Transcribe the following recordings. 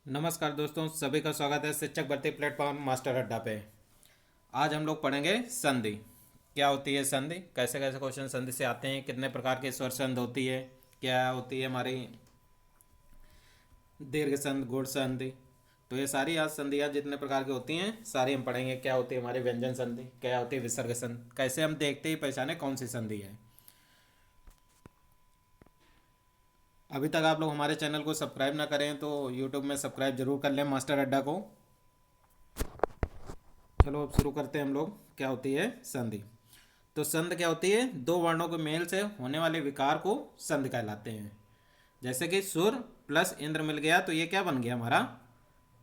नमस्कार दोस्तों, सभी का स्वागत है शिक्षक भर्ती प्लेटफॉर्म मास्टर अड्डा पे। आज हम लोग पढ़ेंगे संधि। क्या होती है संधि, कैसे कैसे क्वेश्चन संधि से आते हैं, कितने प्रकार की स्वर संधि होती है, क्या होती है हमारी दीर्घ संधि, गुण संधि। तो ये सारी आज संधियाँ जितने प्रकार की होती हैं सारी हम पढ़ेंगे। क्या होती है हमारी व्यंजन संधि, क्या होती है विसर्ग संधि, कैसे हम देखते ही पहचाने कौन सी संधि है। अभी तक आप लोग हमारे चैनल को सब्सक्राइब ना करें तो यूट्यूब में सब्सक्राइब जरूर कर लें मास्टर अड्डा को। चलो अब शुरू करते हैं हम लोग। क्या होती है संधि। तो संधि क्या होती है, दो वर्णों के मेल से होने वाले विकार को संधि कहलाते हैं। जैसे कि सुर प्लस इंद्र मिल गया तो ये क्या बन गया हमारा,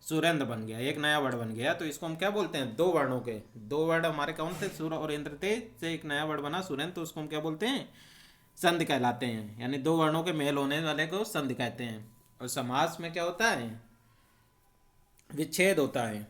सुरेंद्र बन गया, एक नया वर्ड बन गया। तो इसको हम क्या बोलते हैं, दो वर्णों के, दो वर्ड हमारे कौन थे, सुर और इंद्र थे, से एक नया वर्ड बना सुरेंद्र, तो उसको हम क्या बोलते हैं, संधि कहलाते हैं। यानी दो वर्णों के मेल होने वाले को संधि कहते हैं। और समास में क्या होता है, विच्छेद होता है।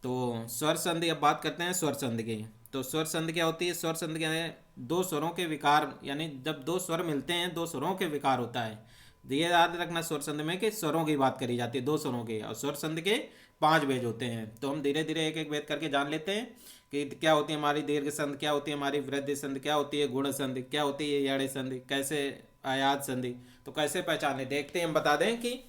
तो स्वर संधि, अब बात करते हैं स्वर संधि की। तो स्वर संधि क्या होती है, स्वर संधि क्या है, दो स्वरों के विकार, यानी जब दो स्वर मिलते हैं दो स्वरों के विकार होता है। ये याद रखना स्वर संधि में कि स्वरों की बात करी जाती है, दो स्वरों के। और स्वर संधि के 5 भेद होते हैं। तो हम धीरे धीरे एक एक भेद करके जान लेते हैं कि क्या होती है हमारी दीर्घ संधि, क्या होती है हमारी वृद्धि संधि, क्या होती है गुण संधि, क्या होती है यड़ संधि, कैसे आयात संधि। तो कैसे पहचाने, देखते हैं। हम बता दें कि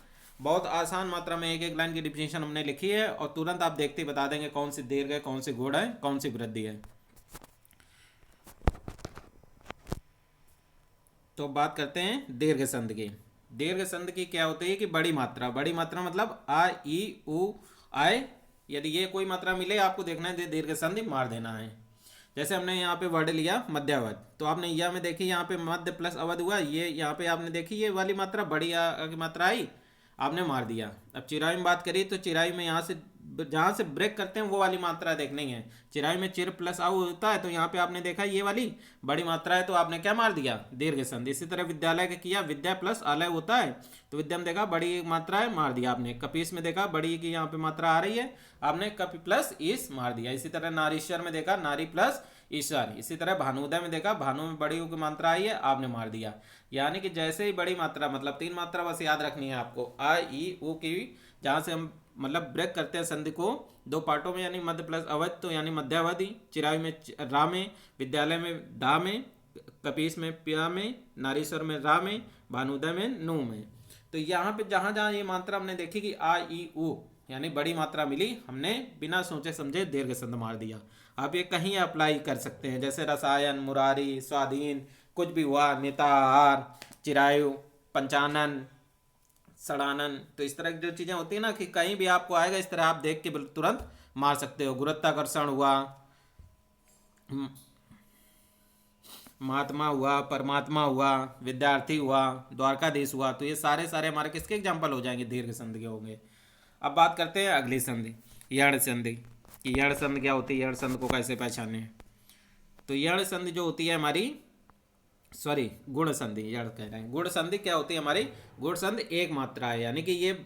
बहुत आसान मात्रा में एक एक लाइन की डिफिनेशन हमने लिखी है और तुरंत आप देखते ही बता देंगे कौन सी दीर्घ है, कौन सी गुण है, कौन सी वृद्धि है। तो बात करते हैं दीर्घ संधि की। दीर्घ संधि की क्या होती है कि बड़ी मात्रा, बड़ी मात्रा मतलब आ ई उ आय, यदि ये कोई मात्रा मिले आपको देखना है दीर्घ संधि मार देना है। जैसे हमने यहाँ पे वर्ड लिया मध्यावधि, तो आपने यह में देखी यहाँ पे मध्य प्लस अवध हुआ, ये यहाँ पे आपने देखी ये वाली मात्रा बड़ी की मात्रा आई, आपने मार दिया। अब चिराई में बात करी तो चिराई में यहाँ से जहाँ से ब्रेक करते हैं वो वाली मात्रा देखनी है। चिराई में चिर प्लस आउ होता है, तो यहाँ पे आपने देखा ये वाली बड़ी मात्रा है, तो आपने क्या मार दिया, दीर्घ संधि। इसी तरह विद्यालय का किया, विद्या प्लस आलय होता है, तो विद्या में देखा बड़ी मात्रा है, मार दिया आपने। कपीस में देखा बड़ी की यहाँ पे मात्रा आ रही है, आपने कपि प्लस ईस मार दिया। इसी तरह नारीश्वर में देखा नारी प्लस ईश्वर। इसी तरह भानुदय में देखा भानु में बड़ी की मात्रा आई है, आपने मार दिया। यानी कि जैसे ही बड़ी मात्रा, मतलब 3 मात्रा बस याद रखनी है आपको, आ ई उ की, जहाँ से हम मतलब ब्रेक करते हैं संधि को दो पार्टों में, यानी मध्य प्लस अवध, तो यानी मध्यावधि। चिराई में रा में, विद्यालय में दा में, कपीस में प्या में, नारीश्वर में रा में, भानुदय में नू में। तो यहाँ पे जहाँ जहाँ ये मात्रा हमने देखी कि आ ई उ यानी बड़ी मात्रा मिली, हमने बिना सोचे समझे दीर्घ संधि मार दिया। आप ये कहीं अप्लाई कर सकते हैं, जैसे रसायन, मुरारी, स्वाधीन, कुछ भी हुआ, नेताहार, चिरायु, पंचानन, सड़ानन। तो इस तरह की जो चीज़ें होती है ना कि कहीं भी आपको आएगा इस तरह आप देख के तुरंत मार सकते हो। गुरुत्वाकर्षण हुआ, महात्मा हुआ, परमात्मा हुआ, विद्यार्थी हुआ, द्वारकाधीश हुआ। तो ये सारे सारे हमारे किसके एग्जाम्पल हो जाएंगे, दीर्घ संधि के होंगे। अब बात करते हैं अगली संधि, यण संधि। कि यण संधि क्या होती है, यण संधि को कैसे पहचाने। तो यण संधि जो होती है हमारी, सॉरी गुण संधि, यण कह रहे हैं। गुण संधि क्या होती है हमारी, गुण संधि एक मात्रा है, यानी कि ये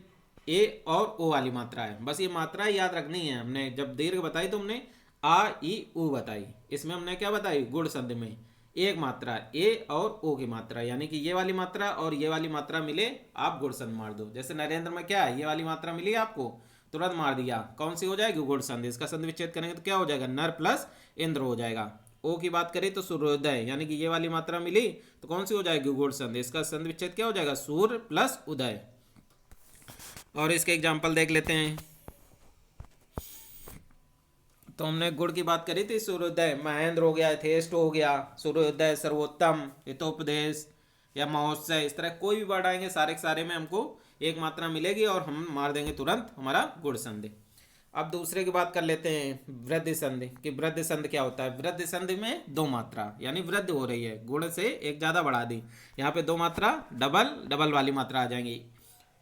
ए और ओ वाली मात्रा है। बस ये मात्रा याद रखनी है। हमने जब दीर्घ बताई तो हमने आ ई उ बताई, इसमें हमने क्या बताई, गुण संधि में एक मात्रा ए और ओ की मात्रा, यानी कि ये वाली मात्रा और ये वाली मात्रा मिले आप गुण संधि मार दो। जैसे नरेंद्र में क्या है, ये वाली मात्रा मिली आपको, तुरंत मार दिया, कौन सी हो जाएगी, गुण संधि। इसका संधि विच्छेद करेंगे तो क्या हो जाएगा, नर प्लस इंद्र हो जाएगा। ओ की बात करें तो सूर्योदय, यानी कि ये वाली मात्रा मिली तो कौन सी हो जाएगी, गुण संधि। इसका संधि विच्छेद क्या हो जाएगा, सूर्य प्लस उदय। और इसके एग्जाम्पल देख लेते हैं। तो हमने गुण की बात करी थी, सूर्योदय महेंद्र हो गया, यथेष्ट हो गया, सूर्योदय सर्वोत्तम, हितोपदेश या महोत्सव। इस तरह कोई भी वर्ड आएंगे सारे के सारे में हमको एक मात्रा मिलेगी और हम मार देंगे तुरंत हमारा गुण संधि। अब दूसरे की बात कर लेते हैं, वृद्धि संधि। कि वृद्धि संधि क्या होता है, वृद्धि संधि में दो मात्रा, यानी वृद्धि हो रही है, गुण से एक ज़्यादा बढ़ा दी, यहाँ पे दो मात्रा डबल डबल वाली मात्रा आ जाएंगी,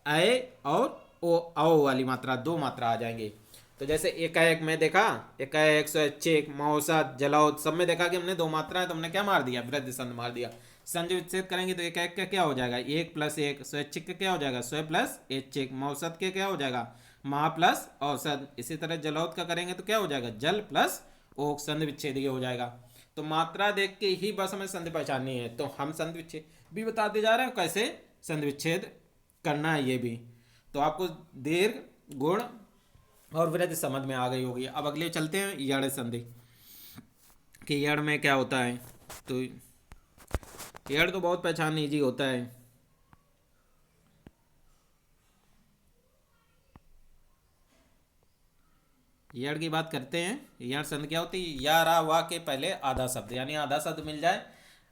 अय और ओ औ वाली मात्रा, दो मात्रा आ जाएंगी। तो जैसे एकाएक में देखा, एकाएक, स्वैच्छिक, मौसत, जलौत, सब में देखा कि हमने दो मात्रा है तो हमने क्या मार दिया, वृद्धि संधि मार दिया। संधि विच्छेद करेंगे तो एकाएक का क्या हो जाएगा, एक प्लस एक, स्वैच्छिक का क्या हो जाएगा, स्व प्लस ऐच्छिक, मौसत के क्या हो जाएगा, महा प्लस औसत। इसी तरह जलौत का करेंगे तो क्या हो जाएगा, जल प्लस ओक, संधि विच्छेद ये हो जाएगा। तो मात्रा देख के ही बस हमें संधि पहचाननी है। तो हम संधि विच्छेद भी बताते जा रहे हैं कैसे संधि विच्छेद करना है ये भी। तो तो आपको दीर्घ गुण और वृद्धि समझ में आ गई होगी। अब अगले चलते हैं यड़ संधि कि यड़ में क्या होता है। तो यड़ तो बहुत पहचान ईजी होता है। यड़ की बात करते हैं। यड़ संधि क्या होती है? या रा वा के पहले आधा शब्द, यानी आधा शब्द मिल जाए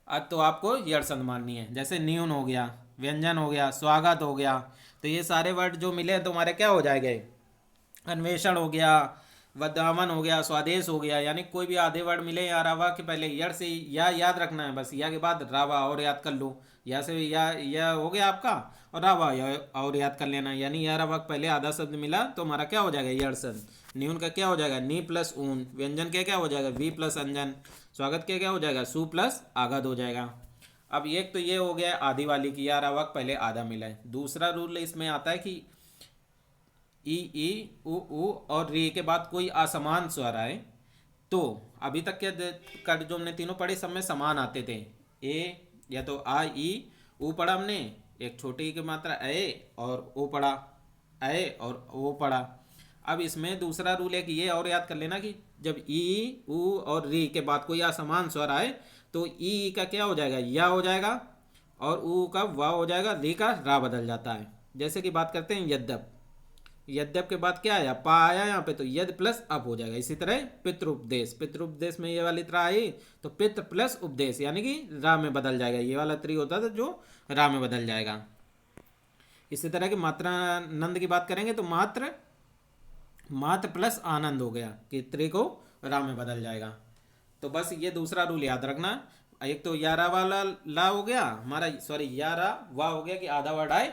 अब तो आपको यड़ संधि माननी है। जैसे न्यून हो गया, व्यंजन हो गया, स्वागत हो गया, तो ये सारे वर्ड जो मिले तो हमारे क्या हो जाएंगे? अन्वेषण हो गया, वदामन हो गया, स्वादेश हो गया, यानी कोई भी आधे वर्ड मिले या रावा के पहले यड़ से या याद रखना है बस, या के बाद रावा और याद कर लो, या से या हो गया आपका, और रावा या और याद कर लेना। यानी या रावा के पहले आधा शब्द मिला तो हमारा क्या हो जाएगा? यड़ शब्द। न्यून का क्या हो जाएगा? नी प्लस ऊन। व्यंजन के क्या हो जाएगा? वी प्लस अंजन। स्वागत के क्या हो जाएगा? सु प्लस आगत हो जाएगा। अब एक तो ये हो गया आधी वाली की, या रावा के पहले आधा मिला है। दूसरा रूल इसमें आता है कि ई उ और री के बाद कोई असमान स्वर आए तो अभी तक का जो हमने तीनों पढ़े सब में समान आते थे। ए या तो आ ई ऊ पढ़ा हमने, एक छोटी की मात्रा ए और ओ पढ़ा, ए और ओ पढ़ा। अब इसमें दूसरा रूल है कि ये और याद कर लेना कि जब ई ऊ और री के बाद कोई असमान स्वर आए तो ई का क्या हो जाएगा? या हो जाएगा, और ऊ का वा हो जाएगा, री का रा बदल जाता है। जैसे कि बात करते हैं यद्यप। यद्यप के बाद क्या आया? पा आया यहाँ पे, तो यद प्लस अप हो जाएगा। इसी तरह पितृपदेश, पितृपदेश में ये वाली त्रा आई तो पितृ प्लस उपदेश, यानी कि रा में बदल जाएगा। ये वाला त्रि होता था जो रा में बदल जाएगा। इसी तरह की मात्रानंद की बात करेंगे तो मात्र मात्र प्लस आनंद हो गया कि त्रि को रा में बदल जाएगा। तो बस ये दूसरा रूल याद रखना। एक तो यारा वाला ला हो गया हमारा, सॉरी यारा वाह हो गया कि आधा वर्ड आए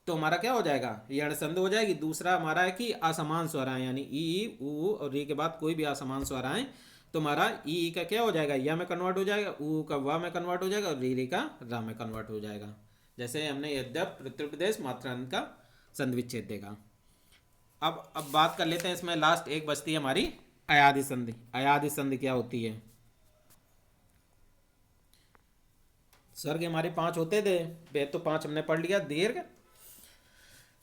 तो हमारा क्या हो जाएगा? यड़ संधि हो जाएगी। दूसरा हमारा है कि असमान स्वर आए, यानी ई ऊ और री के बाद कोई भी असमान स्वर आए तो हमारा ई का क्या हो जाएगा? या में कन्वर्ट हो जाएगा, ऊ का वा में कन्वर्ट हो जाएगा और री का रा में कन्वर्ट हो जाएगा। जैसे हमने यद्यप, पितृपदेश, मात्रांत का संधि विच्छेद देखा। अब बात कर लेते हैं, इसमें लास्ट एक बचती है हमारी अयादि संधि। अयादि संधि क्या होती है? स्वर्ग हमारे 5 होते थे, वे तो 5 हमने पढ़ लिया। दीर्घ,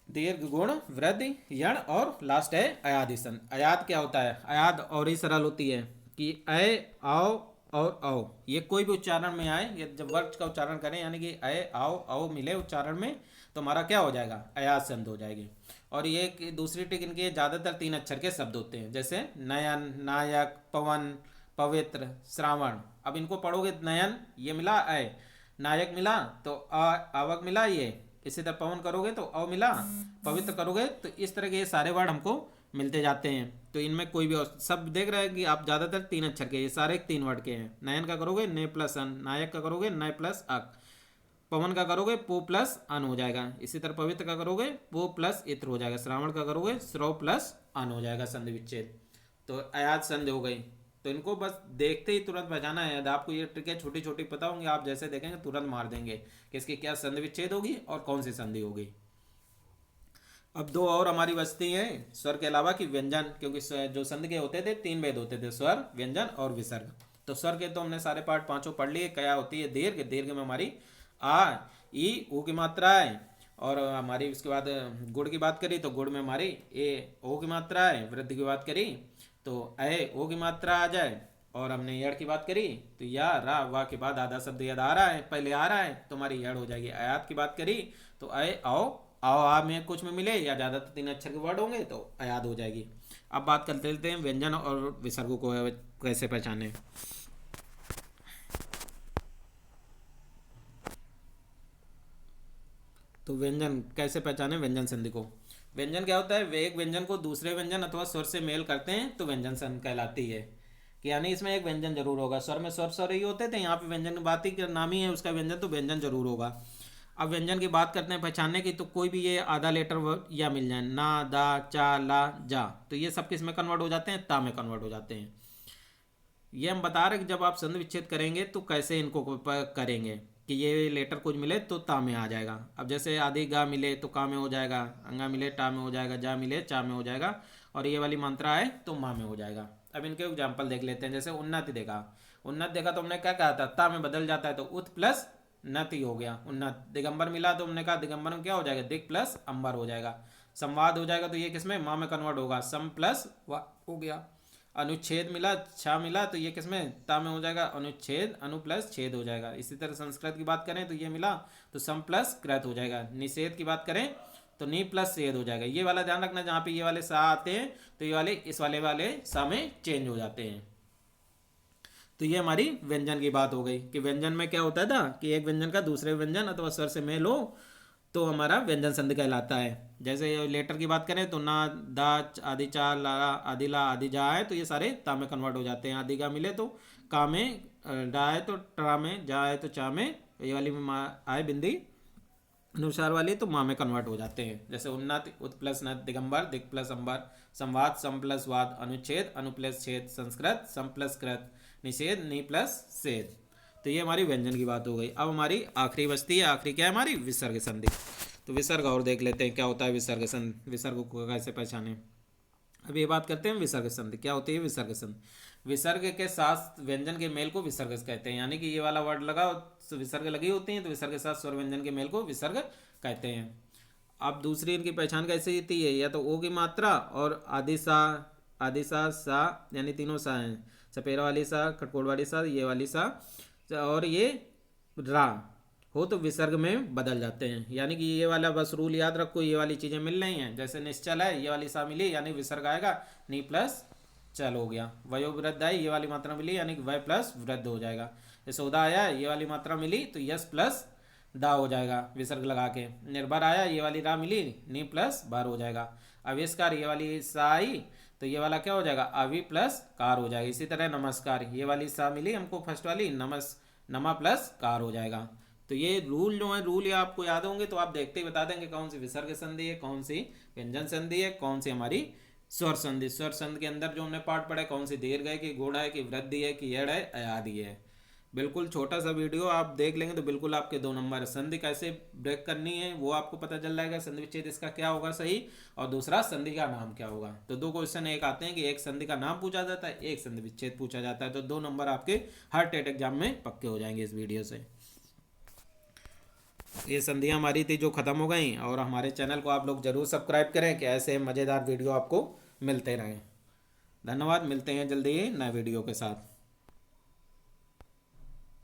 दीर्घ गुण, वृद्धि, यण और लास्ट है अयादि संधि। अयाद क्या होता है? अयाद और ही सरल होती है कि अय, आओ और औ, ये कोई भी उच्चारण में आए, ये जब वर्ड का उच्चारण करें यानी कि अय, आओ, औ मिले उच्चारण में तो हमारा क्या हो जाएगा? अयाद संधि हो जाएगी। और ये दूसरी ट्रिक इनके ज़्यादातर 3 अक्षर के शब्द होते हैं, जैसे नयन, नायक, पवन, पवित्र, श्रावण। अब इनको पढ़ोगे, नयन ये मिला अय, नायक मिला तो आवक मिला ये, इसी तरह पवन करोगे तो अव मिला, पवित्र करोगे तो इस तरह के ये सारे वर्ड हमको मिलते जाते हैं। तो इनमें कोई भी सब देख रहे हैं कि आप ज़्यादातर 3 अक्षर के, ये सारे 3 वर्ड के हैं। नयन का करोगे ने प्लस अन, नायक का करोगे नय प्लस अक, पवन का करोगे पो प्लस अन हो जाएगा। इसी तरह पवित्र का करोगे पो प्लस इत्र हो जाएगा। श्रावण का करोगे श्रव प्लस अन हो जाएगा संधि विच्छेद। तो अयाद संधि हो गई। तो इनको बस देखते ही तुरंत पहचाना है। यदि आपको ये ट्रिकें छोटी छोटी पता होंगी, आप जैसे देखेंगे तुरंत मार देंगे कि इसकी क्या संधि विच्छेद होगी और कौन सी संधि होगी। अब 2 और हमारी बचती हैं स्वर के अलावा की व्यंजन, क्योंकि जो संधि के होते थे 3 भेद होते थे, स्वर, व्यंजन और विसर्ग। तो स्वर के तो हमने सारे पार्ट 5 पढ़ लिए। क्या होती है? दीर्घ, दीर्घ में हमारी आ ई ऊ की मात्रा है, और हमारी उसके बाद गुड़ की बात करी तो गुड़ में हमारी ए ओ की मात्रा है। वृद्धि की बात करी तो ए ओ की मात्रा आ जाए, और हमने यड़ की बात करी तो या रा वा के बाद आधा शब्द यद आ रहा है, पहले आ रहा है तो हमारी यड़ हो जाएगी। अयात की बात करी तो अय आओ, आओ आ में कुछ में मिले या ज़्यादातर 3 अक्षर के वर्ड होंगे तो अयाद हो जाएगी। अब बात कर लेते हैं व्यंजन और विसर्गों को कैसे पहचाने। तो व्यंजन कैसे पहचाने? व्यंजन संधि को, व्यंजन क्या होता है? वे एक व्यंजन को दूसरे व्यंजन अथवा स्वर से मेल करते हैं तो व्यंजन संधि कहलाती है। कि यानी इसमें एक व्यंजन जरूर होगा। स्वर में स्वर स्वर ही होते थे, यहाँ पे व्यंजन की बात ही नाम ही है उसका व्यंजन, तो व्यंजन जरूर होगा। अब व्यंजन की बात करते हैं पहचानने की, तो कोई भी ये आधा लेटर या मिल जाए, ना, दा, चा, ला, जा, तो ये सब किस में कन्वर्ट हो जाते हैं? ता में कन्वर्ट हो जाते हैं। ये हम बता रहे कि जब आप संधि विच्छेद करेंगे तो कैसे इनको करेंगे कि ये लेटर कुछ मिले तो ता में आ जाएगा। अब जैसे आदि गा मिले तो का में हो जाएगा, अंगा मिले टा में हो जाएगा, जा मिले चा में हो जाएगा, और ये वाली मंत्रा है तो माँ में हो जाएगा। अब इनके एग्जाम्पल देख लेते हैं। जैसे उन्नति देखा, उन्नत देखा तो हमने क्या कहा था? ता में बदल जाता है तो उत प्लस नति हो गया उन्नत। दिगंबर मिला तो हमने कहा दिगंबर में क्या हो जाएगा? दिग प्लस अंबर हो जाएगा। संवाद हो जाएगा तो ये किसमें माँ में कन्वर्ट होगा, सम प्लस वा हो गया। अनुच्छेद मिला, छा मिला तो ये किसमें ता में हो जाएगा, अनुच्छेद अनु प्लस छेद हो जाएगा। इसी तरह संस्कृत की बात करें तो ये मिला तो सम प्लस कृत हो जाएगा। निषेध की बात करें तो नी प्लस सेध हो जाएगा। ये वाला ध्यान रखना, जहाँ पे ये वाले सा आते हैं तो ये वाले इस वाले सा में चेंज हो जाते हैं। तो ये हमारी व्यंजन की बात हो गई कि व्यंजन में क्या होता था कि एक व्यंजन का दूसरे व्यंजन अथवा स्वर से मेल हो तो हमारा व्यंजन संधि कहलाता है। जैसे लेटर की बात करें तो ना, दा, आदि, चा, ला, आदि, ला, आदि, जा है तो ये सारे ता में कन्वर्ट हो जाते हैं। आदि का मिले तो का में, डा है तो ट्रा में, जा है तो चा में, ये वाली में आए बिंदी अनुसार वाली तो माँ में कन्वर्ट हो जाते हैं। जैसे उन्नत, उत प्लस नत, दिगंबर, दिग प्लस अंबर, संवाद, सम प्लस वाद, अनुच्छेद, अनु प्लस छेद, संस्कृत, सम प्लस कृत, निषेध, नी प्लस सेध। तो ये हमारी व्यंजन की बात हो गई। अब हमारी आखिरी बचती है, आखिरी क्या है हमारी, विसर्ग संधि। तो विसर्ग और देख लेते हैं क्या होता है विसर्ग संधि, विसर्ग को कैसे पहचाने। अब ये बात करते हैं विसर्ग संधि क्या होती है। विसर्ग संधि विसर्ग के साथ व्यंजन के मेल को विसर्ग कहते हैं, यानी कि ये वाला वर्ड लगा तो विसर्ग लगी होती है तो विसर्ग के साथ स्वर व्यंजन के मेल को विसर्ग कहते हैं। अब दूसरी इनकी पहचान कैसे होती है, या तो ओ की मात्रा और आदि सा यानी तीनों सा हैं, सपेरा वाली सा, खटकोड़ वाली सा, ये वाली सा और ये रा हो तो विसर्ग में बदल जाते हैं। यानी कि ये वाला बस रूल याद रखो, ये वाली चीज़ें मिल रही हैं। जैसे निश्चल है, ये वाली सा मिली यानी विसर्ग आएगा, नी प्लस चल हो गया। वयोवृद्ध आई, ये वाली मात्रा मिली यानी कि वय प्लस वृद्ध हो जाएगा। जैसे उदा आया, ये वाली मात्रा मिली तो यस प्लस दा हो जाएगा विसर्ग लगा के। निर्भर आया, ये वाली रा मिली, नी प्लस बार हो जाएगा। आविष्कार, ये वाली सा आई तो ये वाला क्या हो जाएगा, अवि प्लस कार हो जाएगा। इसी तरह नमस्कार, ये वाली सा मिली हमको फर्स्ट वाली, नमा प्लस कार हो जाएगा। तो ये रूल जो है, रूल ये आपको याद होंगे तो आप देखते ही बता देंगे कौन सी विसर्ग संधि है, कौन सी व्यंजन संधि है, कौन सी हमारी स्वर संधि। स्वर संधि के अंदर जो हमने पाठ पढ़ा, कौन सी दीर्घ है कि गुण है कि वृद्धि है कि यड़ है आदि है। बिल्कुल छोटा सा वीडियो आप देख लेंगे तो बिल्कुल आपके 2 नंबर। संधि कैसे ब्रेक करनी है वो आपको पता चल जाएगा, संधि विच्छेद इसका क्या होगा सही, और दूसरा संधि का नाम क्या होगा। तो 2 क्वेश्चन एक आते हैं कि एक संधि का नाम पूछा जाता है, एक संधि विच्छेद पूछा जाता है। तो 2 नंबर आपके हर टेट एग्जाम में पक्के हो जाएंगे इस वीडियो से। ये संधियाँ हमारी थी जो ख़त्म हो गई, और हमारे चैनल को आप लोग ज़रूर सब्सक्राइब करें कि ऐसे मज़ेदार वीडियो आपको मिलते रहें। धन्यवाद, मिलते हैं जल्दी ही नए वीडियो के साथ।